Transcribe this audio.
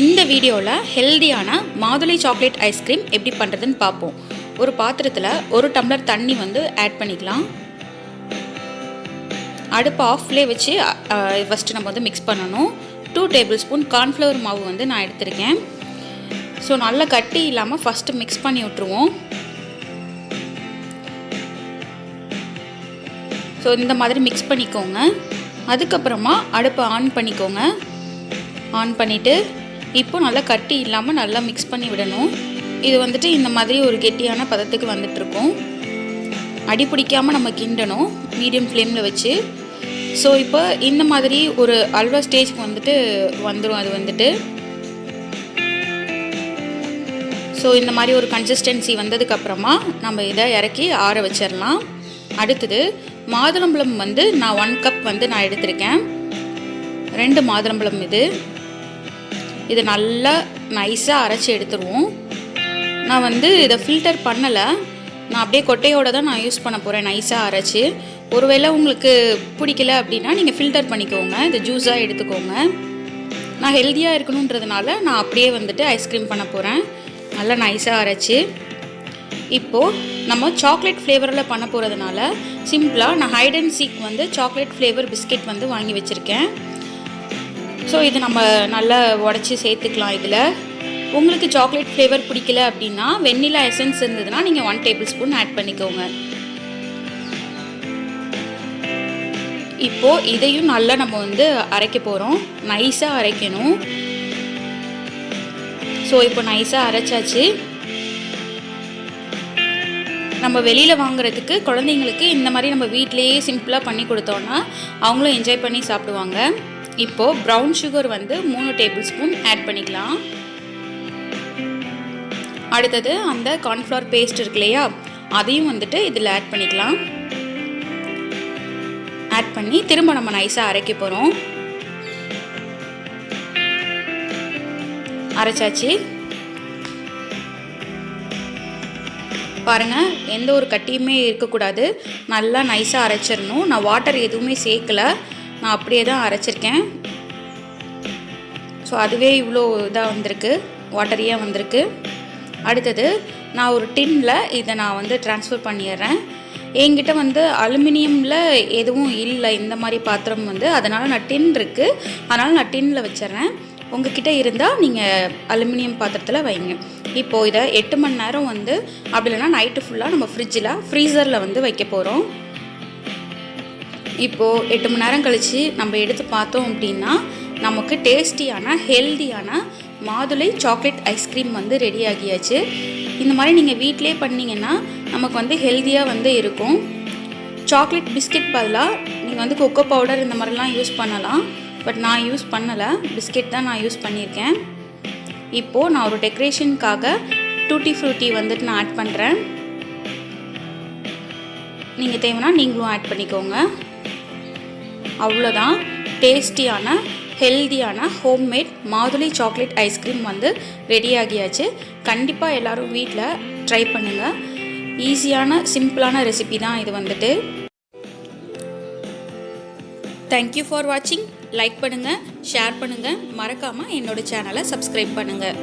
இந்த வீடியோவில் ஹெல்தியான மாதுளை சாக்லேட் ஐஸ்கிரீம் எப்படி பண்ணுறதுன்னு பார்ப்போம். ஒரு பாத்திரத்தில் 1 டம்ளர் தண்ணி ஆட் பண்ணிக்கலாம். அடுப்பு ஆஃப்லேயே வச்சு ஃபஸ்ட்டு நம்ம மிக்ஸ் பண்ணணும். 2 டேபிள் ஸ்பூன் கார்ன்ஃப்ளவர் மாவு நான் எடுத்திருக்கேன். ஸோ நல்லா கட்டி இல்லாமல் ஃபஸ்ட்டு மிக்ஸ் பண்ணி விட்டுருவோம். ஸோ இந்த மாதிரி மிக்ஸ் பண்ணிக்கோங்க. அதுக்கப்புறமா அடுப்பை ஆன் பண்ணிக்கோங்க. ஆன் பண்ணிவிட்டு இப்போ நல்லா கட்டி இல்லாமல் நல்லா மிக்ஸ் பண்ணி விடணும். இது இந்த மாதிரி ஒரு கெட்டியான பதத்துக்கு வந்துட்டுருக்கும். அடி பிடிக்காமல் நம்ம கிண்டணும் மீடியம் ஃப்ளேமில் வச்சு. ஸோ இப்போ இந்த மாதிரி ஒரு அல்வா ஸ்டேஜ்க்கு வந்துடும். அது ஸோ இந்த மாதிரி ஒரு கன்சிஸ்டன்சி வந்ததுக்கப்புறமா நம்ம இதை இறக்கி ஆற வச்சிடலாம். அடுத்தது மாதுளம்பழம் நான் 1 கப் நான் எடுத்திருக்கேன். 2 மாதுளம்பழம் இதை நல்லா நைஸாக அரைச்சி எடுத்துருவோம். நான் இதை ஃபில்டர் பண்ணலை. நான் அப்படியே கொட்டையோடு தான் நான் யூஸ் பண்ண போகிறேன் நைஸாக அரைச்சி. ஒருவேளை உங்களுக்கு பிடிக்கல அப்படின்னா நீங்கள் ஃபில்டர் பண்ணிக்கோங்க. இது ஜூஸாக எடுத்துக்கோங்க. நான் ஹெல்த்தியாக இருக்கணுன்றதுனால நான் அப்படியே ஐஸ்கிரீம் பண்ண போகிறேன் நல்லா நைஸாக அரைச்சி. இப்போது நம்ம சாக்லேட் ஃப்ளேவரில் பண்ண போகிறதுனால சிம்பிளாக நான் hide and seek chocolate flavour biscuit வாங்கி வச்சுருக்கேன். ஸோ இது நம்ம நல்லா உடச்சி சேர்த்துக்கலாம். இதில் உங்களுக்கு சாக்லேட் ஃப்ளேவர் பிடிக்கல அப்படின்னா வெண்ணிலா எசன்ஸ் இருந்ததுன்னா நீங்கள் 1 டேபிள் ஸ்பூன் ஆட் பண்ணிக்கோங்க. இப்போது இதையும் நல்லா நம்ம அரைக்க போகிறோம். நைஸாக அரைக்கணும். ஸோ இப்போ நைஸாக அரைச்சாச்சு. நம்ம வெளியில் வாங்குறதுக்கு குழந்தைங்களுக்கு இந்த மாதிரி நம்ம வீட்டிலையே சிம்பிளாக பண்ணி கொடுத்தோன்னா அவங்களும் என்ஜாய் பண்ணி சாப்பிடுவாங்க. இப்போது brown sugar 3 tablespoon add பண்ணிக்கலாம். அடுத்தது அந்த கார்ன்ஃப்ளவர் பேஸ்ட் இருக்கு இல்லையா, அதையும் இதில் ஆட் பண்ணிக்கலாம். ஆட் பண்ணி திரும்ப நம்ம நைஸாக அரைக்க போகிறோம். அரைச்சாச்சு. பாருங்கள், எந்த ஒரு கட்டியுமே இருக்கக்கூடாது. நல்லா நைஸாக அரைச்சிடணும். நான் வாட்டர் எதுவுமே சேர்க்கலை. நான் அப்படியே தான் அரைச்சிருக்கேன். ஸோ அதுவே இவ்வளோ இதாக வந்திருக்கு, வாட்டரியாக வந்திருக்கு. அடுத்தது நான் ஒரு டின்னில் இதை நான் ட்ரான்ஸ்ஃபர் பண்ணிடுறேன். என்கிட்ட அலுமினியமில் எதுவும் இல்லை இந்த மாதிரி பாத்திரம் அதனால் நான் டின் இருக்குது, அதனால் நான் டின்னில் வச்சிட்றேன். உங்ககிட்ட இருந்தால் நீங்கள் அலுமினியம் பாத்திரத்தில் வைங்க. இப்போது இதை 8 மணி நேரம் அப்படி இல்லைன்னா நைட்டு ஃபுல்லாக நம்ம ஃப்ரீசரில் வைக்க போகிறோம். இப்போது 8 மணி நேரம் கழித்து நம்ம எடுத்து பார்த்தோம் அப்படின்னா நமக்கு டேஸ்டியான ஹெல்தியான மாதுளை சாக்லேட் ஐஸ்கிரீம் ரெடி ஆகியாச்சு. இந்த மாதிரி நீங்கள் வீட்டிலே பண்ணிங்கன்னா நமக்கு ஹெல்தியாக இருக்கும். சாக்லேட் பிஸ்கெட் பதிலாக நீங்கள் கொக்கோ பவுடர் இந்த மாதிரிலாம் யூஸ் பண்ணலாம். பட் நான் யூஸ் பண்ணலை, பிஸ்கெட் தான் நான் யூஸ் பண்ணியிருக்கேன். இப்போது நான் ஒரு டெக்கரேஷனுக்காக டூட்டி ஃப்ரூட்டி நான் ஆட் பண்ணுறேன். நீங்கள் தேவைன்னா நீங்களும் ஆட் பண்ணிக்கோங்க. அவ்வளோதான், டேஸ்டியான ஹெல்தியான ஹோம்மேட் மாதுளை சாக்லேட் ஐஸ்கிரீம் ரெடி ஆகியாச்சு. கண்டிப்பாக எல்லோரும் வீட்டில் ட்ரை பண்ணுங்கள். ஈஸியான சிம்பிளான ரெசிபி தான் இது. தேங்க்யூ ஃபார் வாட்சிங். லைக் பண்ணுங்கள், ஷேர் பண்ணுங்கள், மறக்காமல் என்னோடய சேனலை சப்ஸ்கிரைப் பண்ணுங்கள்.